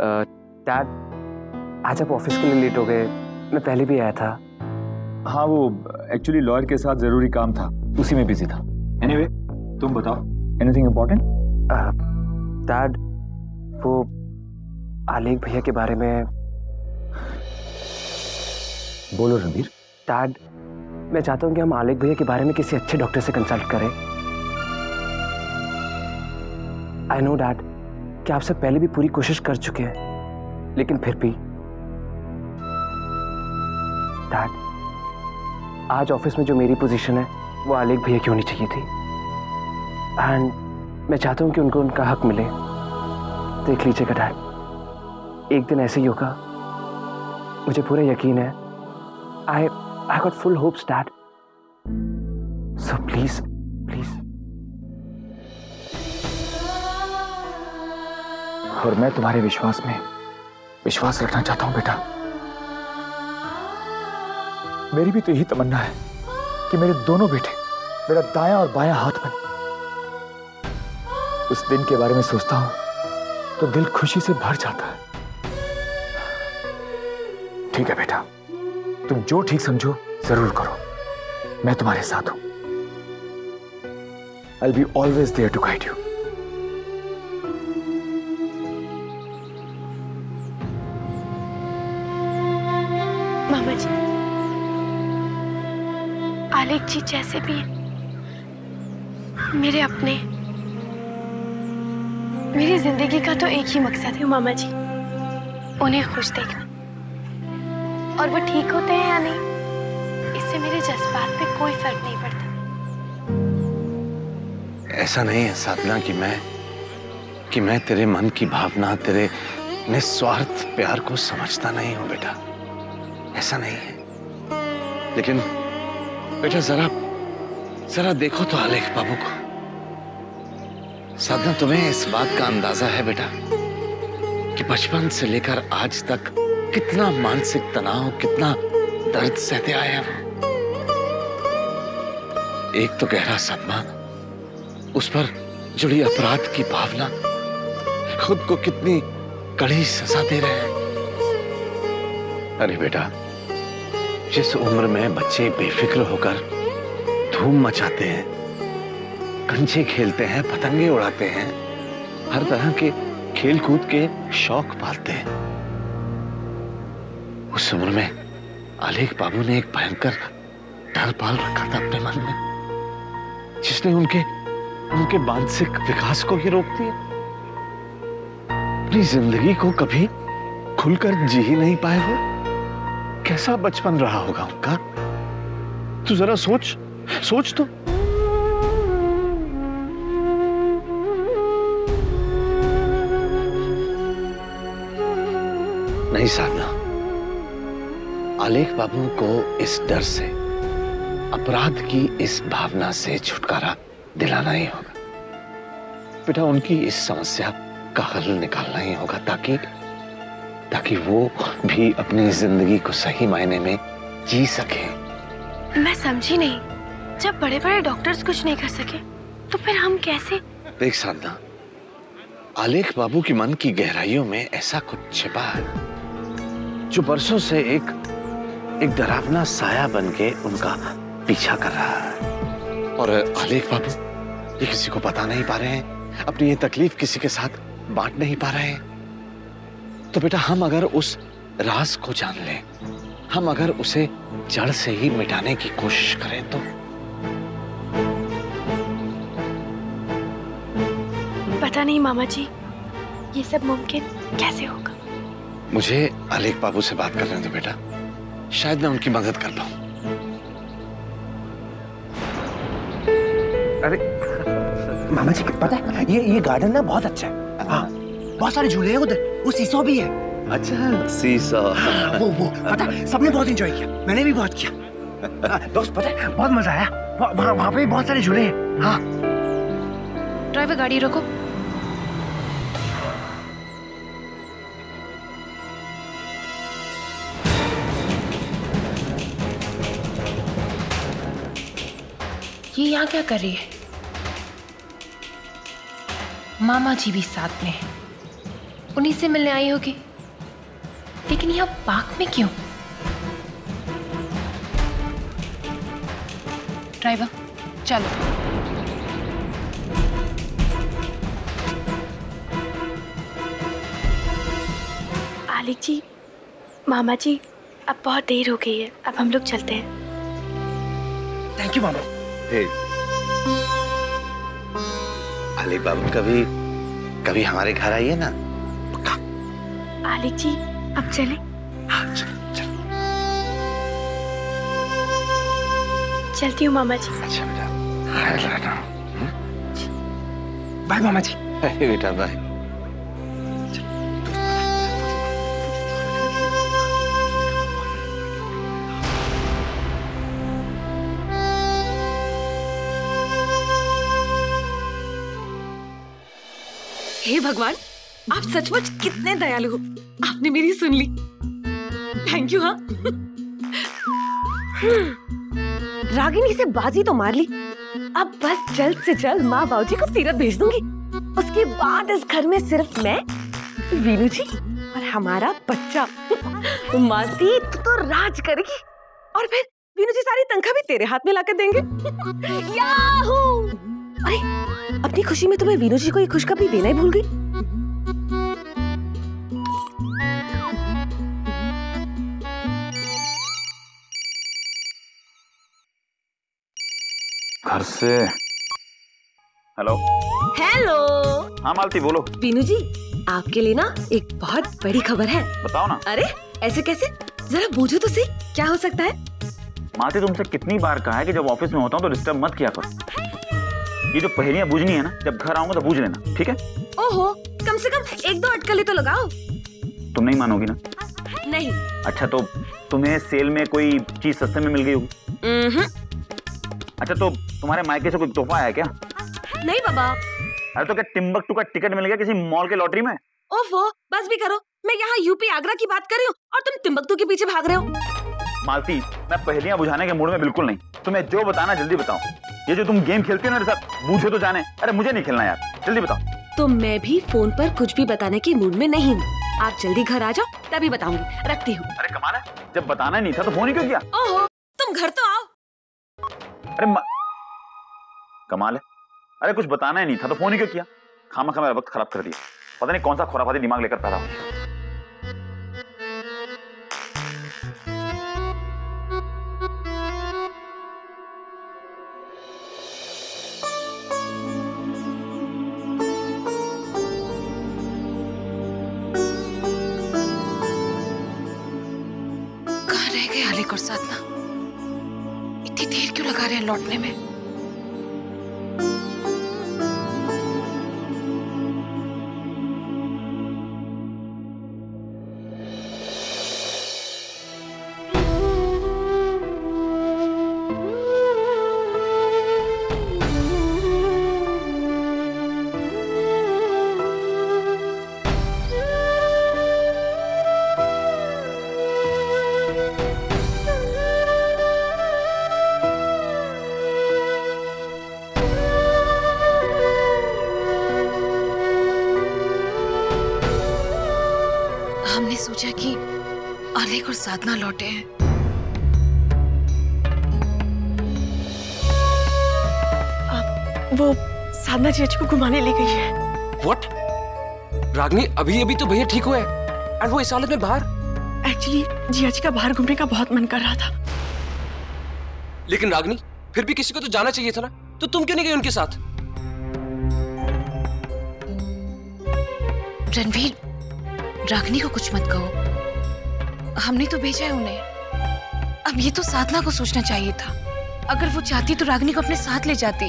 Dad, आज आप office के लिए लेट हो गए। मैं पहले भी आया था। हाँ, वो एक्चुअली लॉयर के साथ जरूरी काम था, उसी में बिजी था। एनीवे, तुम बताओ, एनीथिंग इम्पोर्टेंट? डैड, वो आलेख भैया के बारे में। बोलो रणबीर। डैड, मैं चाहता हूँ कि हम आलेख भैया के बारे में किसी अच्छे डॉक्टर से कंसल्ट करें। आई नो डैड कि आप सब पहले भी पूरी कोशिश कर चुके हैं, लेकिन फिर भी डैड, आज ऑफिस में जो मेरी पोजीशन है वो आलेख भैया की होनी चाहिए थी। एंड मैं चाहता हूं कि उनको उनका हक मिले। देख लीजिएगा डैड, एक दिन ऐसे ही होगा, मुझे पूरा यकीन है। I got full hopes dad, so please please. और मैं तुम्हारे विश्वास में विश्वास रखना चाहता हूं बेटा। मेरी भी तो यही तमन्ना है कि मेरे दोनों बेटे मेरा दायां और बायां हाथ बने। उस दिन के बारे में सोचता हूं तो दिल खुशी से भर जाता है। ठीक है बेटा, तुम जो ठीक समझो जरूर करो, मैं तुम्हारे साथ हूं। I'll be always there to guide you. मामा जी, आलेख जी जैसे भी हैं, मेरे अपने, मेरी जिंदगी का तो एक ही मकसद है मामा जी, उन्हें खुश देखना। और वो ठीक होते हैं या नहीं, इससे मेरे जज्बात पे कोई फर्क नहीं पड़ता। ऐसा नहीं है साधना कि मैं तेरे मन की भावना, तेरे निस्वार्थ प्यार को समझता नहीं हूं बेटा, ऐसा नहीं है। लेकिन बेटा जरा देखो तो आलेख बाबू को। साधना, तुम्हें इस बात का अंदाजा है बेटा कि बचपन से लेकर आज तक कितना मानसिक तनाव, कितना दर्द सहते आए हैं वो। एक तो गहरा सदमा, उस पर जुड़ी अपराध की भावना, खुद को कितनी कड़ी सजा दे रहे हैं। अरे बेटा, जिस उम्र में बच्चे बेफिक्र होकर धूम मचाते हैं, कंचे खेलते हैं, पतंगे उड़ाते हैं, हर तरह के खेल कूद के शौक पालते हैं, उस उम्र में आलेख बाबू ने एक भयंकर डर पाल रखा था अपने मन में, जिसने उनके मानसिक विकास को ही रोक दिया। अपनी जिंदगी को कभी खुलकर जी ही नहीं पाए वो। कैसा बचपन रहा होगा उनका, तू जरा सोच तो। नहीं साधना, आलेख बाबू को इस डर से, अपराध की इस भावना से छुटकारा दिलाना ही होगा बेटा। उनकी इस समस्या का हल निकालना ही होगा ताकि वो भी अपनी जिंदगी को सही मायने में जी सके। मैं समझी नहीं, जब बड़े बड़े डॉक्टर्स कुछ नहीं कर सके तो फिर हम कैसे? देख साधना, आलेख बाबू की मन की गहराइयों में ऐसा कुछ छिपा है जो बरसों से एक डरावना साया बन के उनका पीछा कर रहा है। और आलेख बाबू ये किसी को बता नहीं पा रहे हैं, अपनी ये तकलीफ किसी के साथ बांट नहीं पा रहे हैं। तो बेटा, हम अगर उस राज को जान लें, हम अगर उसे जड़ से ही मिटाने की कोशिश करें तो। पता नहीं मामा जी, ये सब मुमकिन कैसे होगा। मुझे आलेख बाबू से बात करने दो बेटा, शायद मैं उनकी मदद कर पाऊं। अरे मामा जी, पता है ये गार्डन ना बहुत अच्छा है। हाँ, बहुत सारे झूले हैं उधर, वो सीसॉ भी है। अच्छा, सीसॉ। वो पता है, सबने बहुत एंजॉय किया, मैंने भी बहुत किया। दोस्त, पता है बहुत मजा आया, वहाँ पे बहुत सारे झूले हैं। हाँ, ड्राइवर गाड़ी रोको। ये यहाँ क्या कर रही है? मामा जी भी साथ में हैं। उन्हीं से मिलने आई होगी, लेकिन यहाँ पार्क में क्यों? ड्राइवर चलो। आलिक जी, मामा जी, अब बहुत देर हो गई है, अब हम लोग चलते हैं। थैंक यू मामा। आलिक बाबू कभी हमारे घर आइए ना। आलिक जी, अब चलें? हाँ चल चल। चलती हूँ मामा जी। अच्छा बेटा, ख्याल रखना। बाय मामा जी। बेटा बाय। हे भगवान, आप सचमुच कितने दयालु हो। आपने मेरी सुन ली। Thank you. हाँ, रागिनी से बाजी तो मार ली। अब बस जल्द से जल्द माँ बाबूजी को सीरत भेज दूंगी। उसके बाद इस घर में सिर्फ मैं, वीनू जी और हमारा बच्चा। मालती तो राज करेगी और फिर वीनू जी सारी तनख्वाह भी तेरे हाथ में लाकर देंगे। याहू! अरे, अपनी खुशी में तुम्हें वीनू जी को ये खुशखबरी देना ही भूल गई। घर से। हेलो। हेलो। हाँ मालती बोलो। वीनू जी, आपके लिए ना एक बहुत बड़ी खबर है। बताओ ना। अरे ऐसे कैसे, जरा बूझो तो सही, क्या हो सकता है? मालती तुमसे कितनी बार कहा है कि जब ऑफिस में होता हूँ तो डिस्टर्ब मत किया करो। ये जो पहेलियां बूझनी है ना, जब घर आऊंगा तो बूझ लेना, ठीक है? ओहो, कम से कम एक दो अटकलें तो लगाओ। तुम नहीं मानोगी ना? नहीं। अच्छा, तो तुम्हें सेल में कोई चीज सस्ते में मिल गई होगी? अच्छा, तो तुम्हारे मायके से कोई तोहफा आया क्या? नहीं बाबा। अरे तो क्या टिम्बकटू का टिकट मिल गया किसी मॉल के लॉटरी में? ओफो, बस भी करो। मैं यहाँ यूपी आगरा की बात कर रही हूँ और तुम टिम्बकटू के पीछे भाग रहे हो। मालती, मैं पहेलियां बुझाने के मूड में बिल्कुल नहीं। तुम्हें जो बताना जल्दी बताओ। ये जो तुम गेम खेलते हो ना मेरे साथ, बूझो तो जाने। अरे मुझे नहीं खेलना यार, जल्दी बताओ। तो मैं भी फोन पर कुछ भी बताने के मूड में नहीं हूँ। आप जल्दी घर आ जाओ, तभी बताऊंगी। रखती हूँ। अरे कमाल है, जब बताना नहीं था तो फोन ही क्यों किया? ओहो, तुम घर तो आओ। अरे कमाल है। अरे कुछ बताना ही नहीं था तो फोन ही क्यों किया? खामा मेरा वक्त खराब कर दिया। पता नहीं कौन सा खुराफाती दिमाग लेकर पैदा हुआ। कहाँ रह गए आलिक और साधना? इतनी देर क्यों लगा रहे हैं लौटने में? हमने सोचा कि आलिक और साधना लौटे हैं। वो साधना जी को घुमाने ले गई है। What? रागनी, अभी तो भैया ठीक हुए हैं और वो इस हालत में बाहर। एक्चुअली जियाजी का बाहर घूमने का बहुत मन कर रहा था। लेकिन रागनी, फिर भी किसी को तो जाना चाहिए था ना, तो तुम क्यों नहीं गई उनके साथ? रणवीर, रागिनी को कुछ मत कहो। हमने तो भेजा है उन्हें। अब ये तो साधना को सोचना चाहिए था। अगर वो चाहती तो रागिनी को अपने साथ ले जाती।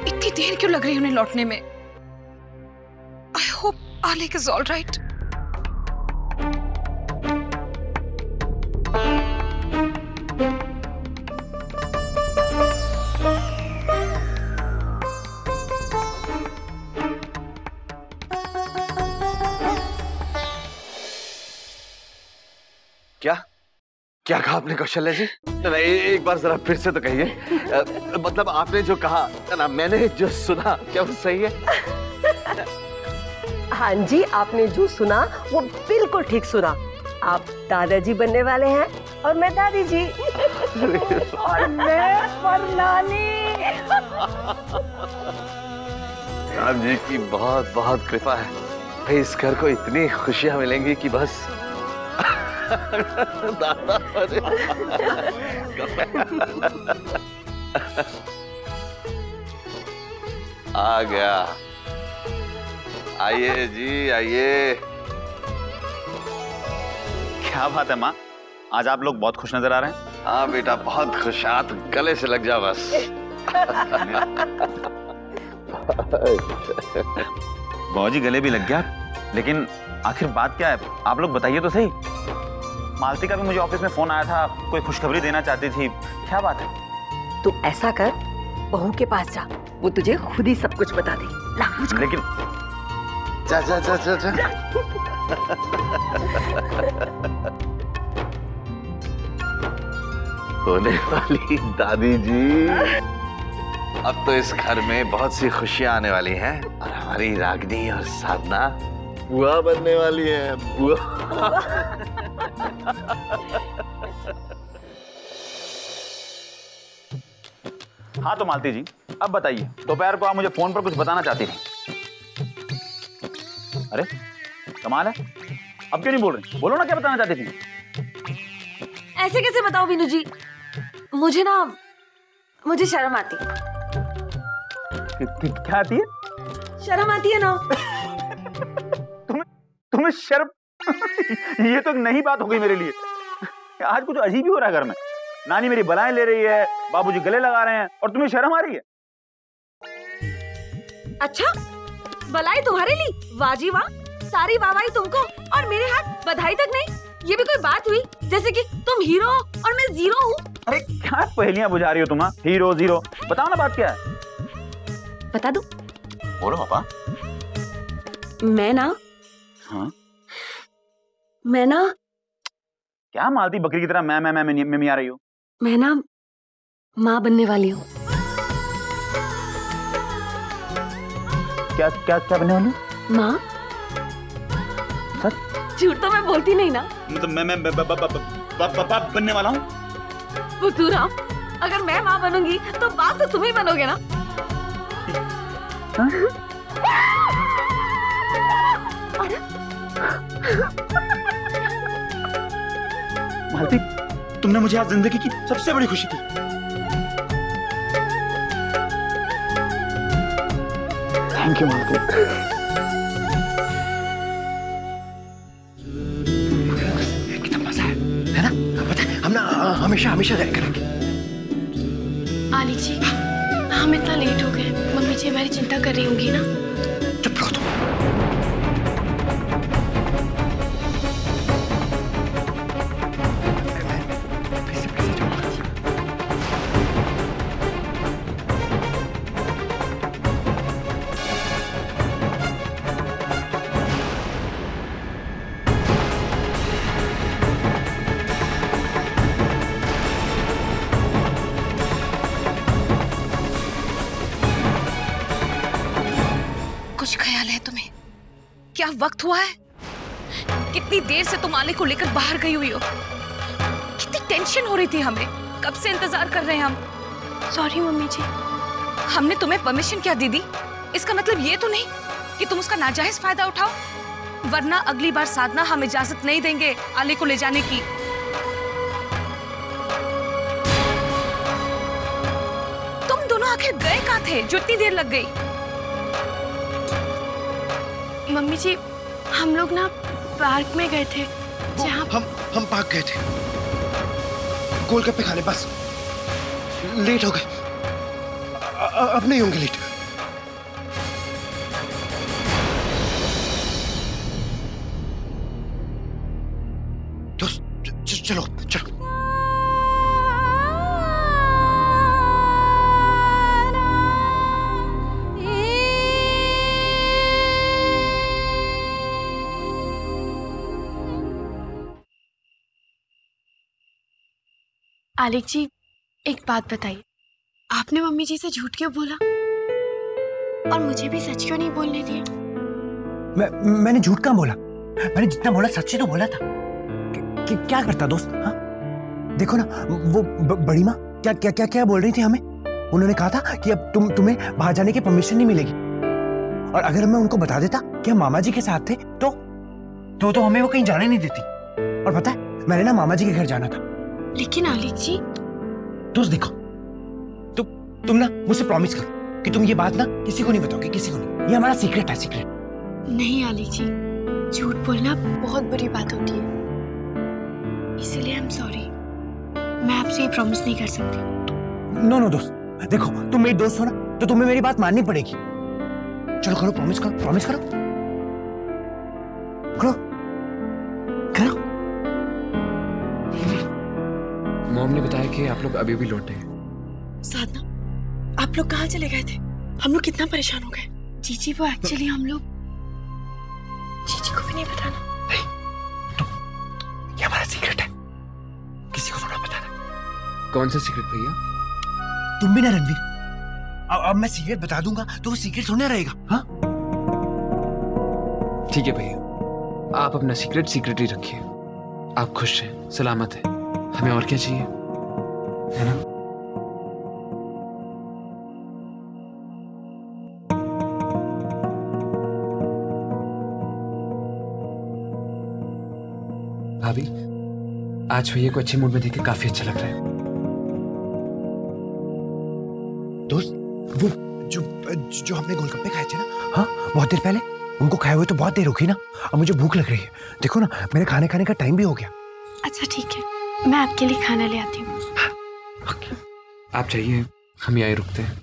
इतनी देर क्यों लग रही है उन्हें लौटने में? आई होप आलिक इज ऑल राइट। क्या कहा आपने कौशल्या जी? नहीं, एक बार जरा फिर से तो कहिए। मतलब आपने जो कहा ना, मैंने जो सुना, क्या वो सही है? हाँ जी, आपने जो सुना वो बिल्कुल ठीक सुना। आप दादाजी बनने वाले हैं और मैं दादी जी। और मैं परनानी। राम जी की बहुत बहुत कृपा है भाई, इस घर को इतनी खुशियां मिलेंगी कि बस दादा आ गया। आइए जी आइए। क्या बात है माँ, आज आप लोग बहुत खुश नजर आ रहे हैं। हाँ बेटा बहुत खुश, हाथ गले से लग जा बस। बाबूजी गले भी लग गया, लेकिन आखिर बात क्या है आप लोग बताइए तो सही। मालती का भी मुझे ऑफिस में फोन आया था, कोई खुशखबरी देना चाहती थी, क्या बात है? तू ऐसा कर, बहू के पास जा, वो तुझे खुद ही सब कुछ बता दे। ला मुझको। लेकिन जा जा जा जा जा। होने वाली दादी जी, अब तो इस घर में बहुत सी खुशियां आने वाली हैं और हमारी रागिनी और साधना बुआ बनने वाली है। बुआ। हाँ तो मालती जी अब बताइए, दोपहर को आप मुझे फोन पर कुछ बताना चाहती थी। अरे कमाल है, अब क्यों नहीं बोल रही? बोलो ना क्या बताना चाहती थी। ऐसे कैसे बताओ विनू जी, मुझे शर्म आती है। क्या आती है? शर्म आती है ना। तुम्हें शर्म? ये तो एक नई बात हो गई मेरे लिए। आज कुछ अजीब ही हो रहा है घर में। नानी मेरी बलाएं ले रही है, बाबूजी गले लगा रहे हैं और तुम्हें शर्म आ रही है। अच्छा, बलाई तुम्हारे लिए? वाह जी वाह, सारी वाहवाही तुमको और मेरे हाथ बधाई तक नहीं। ये भी कोई बात हुई? जैसे कि तुम हीरो और मैं जीरो हूँ। अरे क्या पहेलियां बुझा रही हो तुम? हीरो जीरो, बताओ ना बात क्या है। बता दो। बोलो पापा। मैं ना हाँ? क्या मालती बकरी की तरह मैं आ रही हूँ? मैं ना माँ बनने वाली हूँ। क्या क्या क्या बनने वाली? माँ। सच? झूठ तो मैं बोलती नहीं ना। तो मैं पापा बनने वाला हूँ। बुद्धूराम, अगर मैं माँ बनूंगी तो बाप तो तुम ही बनोगे ना। मालती, तुमने मुझे आज जिंदगी की सबसे बड़ी खुशी दी। थैंक यू मालती। कितना मजा है ना? पता है हम ना हमेशा हमेशा करेंगे। आलिक जी, हम इतना लेट हो गए, मम्मी जी हमारी चिंता कर रही होंगी ना। चुप रहो तुम। कुछ ख्याल है तुम्हें? क्या वक्त हुआ है? कितनी देर से तुम आले को लेकर बाहर गई हुई हो? कितनी टेंशन हो रही थी हमें, कब से इंतजार कर रहे हैं हम। सॉरी मम्मी जी। हमने तुम्हें परमिशन क्या दी थी? इसका मतलब ये तो नहीं कि तुम उसका नाजायज फायदा उठाओ, वरना अगली बार साधना हम इजाजत नहीं देंगे आले को ले जाने की। तुम दोनों आखिर गए कहाँ थे जो इतनी देर लग गई? मम्मी जी, हम लोग ना पार्क में गए थे जहाँ हम पार्क गए थे गोलगप्पे खाने, बस लेट हो गए। अब नहीं होंगे लेट। दोस्त चलो चलो। आलिक जी, एक बात बताइए, आपने मम्मी जी से झूठ क्यों बोला और मुझे भी सच क्यों नहीं बोलने दिया? मैंने झूठ कहाँ बोला? मैंने जितना बोला सच ही तो बोला था। क्या करता दोस्त? हाँ देखो ना, वो बड़ी माँ क्या क्या क्या क्या बोल रही थी हमें। उन्होंने कहा था कि अब तुम्हें बाहर जाने की परमिशन नहीं मिलेगी, और अगर मैं उनको बता देता कि हम मामा जी के साथ थे तो हमें वो कहीं जाने नहीं देती। और पता है, मैंने ना मामा जी के घर जाना था। लेकिन आलिक जी, दोस्त देखो, तुम ना मुझसे प्रॉमिस करो कि तुम ये बात ना किसी को नहीं बताओगे, किसी को नहीं। ये हमारा सीक्रेट है, सीक्रेट। नहीं आलिक जी, झूठ बोलना बहुत बुरी बात होती है, इसीलिए आई एम सॉरी। मैं आपसे ये प्रॉमिस नहीं कर सकती। नो दोस्त, देखो तुम मेरी दोस्त हो ना, तो तुम्हें मेरी बात माननी पड़ेगी। चलो करो, प्रॉमिस करो, प्रॉमिस करो, करो करो। मॉम ने बताया कि आप लोग अभी भी लौटे हैं। साधना, आप लोग कहाँ चले गए थे? हम लोग कितना परेशान हो गए। जीजी, वो एक्चुअली हम लोग जीजी को भी नहीं बताना। नहीं, ये हमारा सीक्रेट है, किसी को थोड़ा बताना। कौन सा सीक्रेट भैया? तुम भी ना रणवीर, अब मैं सीक्रेट बता दूंगा तो वो सीक्रेट थोड़ा रहेगा। हाँ ठीक है भैया, आप अपना सीक्रेट सीक्रेट ही रखिए। आप खुश हैं, सलामत हैं, हमें और क्या चाहिए, है ना? भाभी, आज भैया को अच्छे मूड में देख के काफी अच्छा लग रहा है। दोस्त, वो जो हमने गोलगप्पे खाए थे ना, हाँ बहुत देर पहले, उनको खाए हुए तो बहुत देर हो गई ना, अब मुझे भूख लग रही है। देखो ना, मेरे खाने का टाइम भी हो गया। अच्छा ठीक है, मैं आपके लिए खाना ले आती हूँ। आप जाइए, हम यहीं रुकते हैं।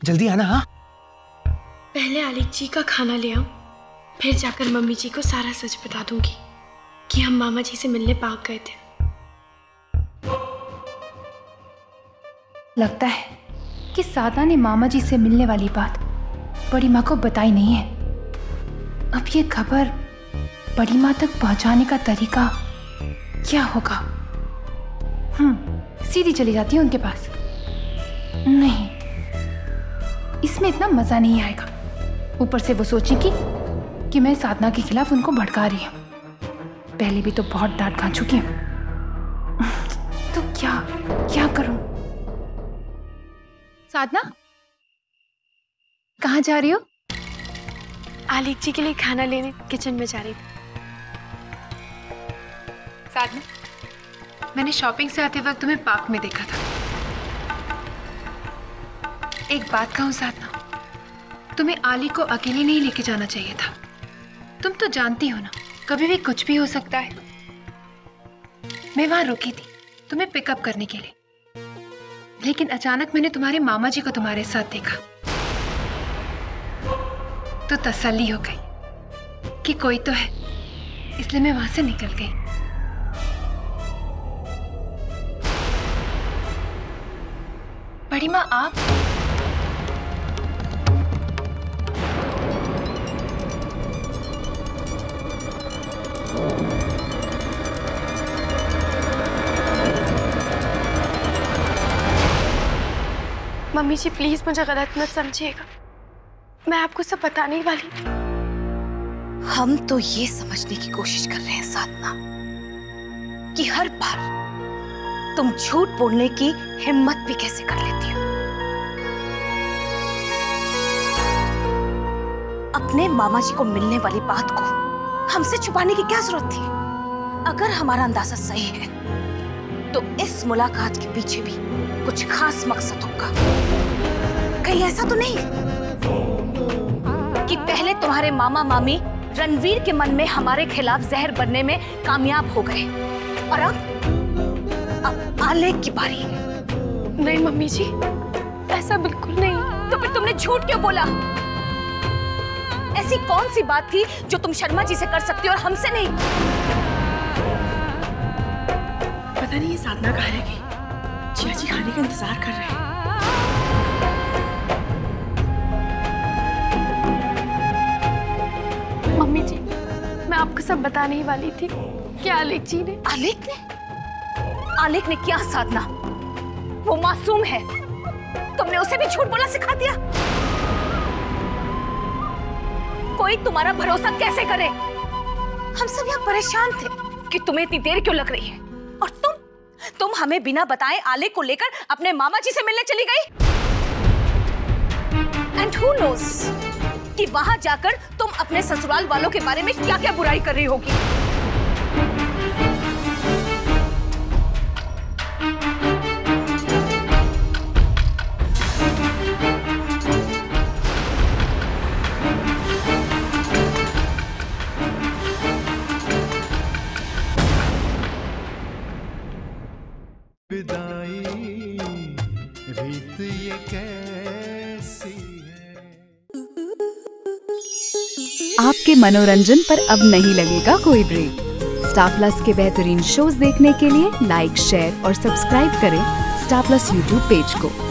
जल्दी आना। हाँ पहले आलिक जी का खाना ले आऊं, फिर जाकर मम्मी जी को सारा सच बता दूंगी कि हम मामा जी से मिलने पार्क गए थे। लगता है कि साधना ने मामा जी से मिलने वाली बात बड़ी माँ को बताई नहीं है। अब ये खबर बड़ी माँ तक पहुंचाने का तरीका क्या होगा? सीधी चली जाती हूँ उनके पास। नहीं, इसमें इतना मजा नहीं आएगा। ऊपर से वो सोचेगी कि मैं साधना के खिलाफ उनको भड़का रही हूँ। पहले भी तो बहुत डांट खा चुकी हूँ, तो क्या करूं? साधना, कहाँ जा रही हो? आलिक जी के लिए खाना लेने किचन में जा रही थी। साधना, मैंने शॉपिंग से आते वक्त तुम्हें पार्क में देखा था। एक बात कहूं साधना, तुम्हें आली को अकेले नहीं लेके जाना चाहिए था। तुम तो जानती हो ना, कभी भी कुछ भी हो सकता है। मैं वहां रुकी थी तुम्हें पिकअप करने के लिए, लेकिन अचानक मैंने तुम्हारे मामा जी को तुम्हारे साथ देखा, तो तसल्ली हो गई कि कोई तो है, इसलिए मैं वहां से निकल गई। बड़ी माँ, आप? मम्मी जी प्लीज मुझे गलत मत समझिएगा, मैं आपको सब बताने ही वाली थी। हम तो ये समझने की कोशिश कर रहे हैं साधना कि हर बार तुम झूठ बोलने की हिम्मत भी कैसे कर लेती हो। अपने मामा जी को मिलने वाली बात को हमसे छुपाने की क्या जरूरत थी? अगर हमारा अंदाजा सही है तो इस मुलाकात के पीछे भी कुछ खास मकसद होगा। कहीं ऐसा तो नहीं कि पहले तुम्हारे मामा मामी रणवीर के मन में हमारे खिलाफ जहर बनने में कामयाब हो गए और अब आलेख की बारी है। नहीं मम्मी जी, ऐसा बिल्कुल नहीं। तो फिर तुमने झूठ क्यों बोला? ऐसी कौन सी बात थी जो तुम शर्मा जी से कर सकती हो और हमसे नहीं? पता नहीं ये साधना कहाँ रह गई। जिया जी खाने का इंतजार कर रहे हैं। मम्मी जी, मैं आपको सब बताने ही वाली थी कि आलेख जी ने आलेख ने क्या साधना? वो मासूम है, तुमने उसे भी झूठ बोलना सिखा दिया। कोई तुम्हारा भरोसा कैसे करे? हम सब यहाँ परेशान थे कि तुम्हें इतनी देर क्यों लग रही है, और तुम हमें बिना बताए आले को लेकर अपने मामा जी से मिलने चली गई। एंड हु नोज कि वहां जाकर तुम अपने ससुराल वालों के बारे में क्या क्या बुराई कर रही होगी। रीत ये कैसी है। आपके मनोरंजन पर अब नहीं लगेगा कोई ब्रेक। स्टार प्लस के बेहतरीन शोज देखने के लिए लाइक, शेयर और सब्सक्राइब करें स्टार प्लस यूट्यूब पेज को।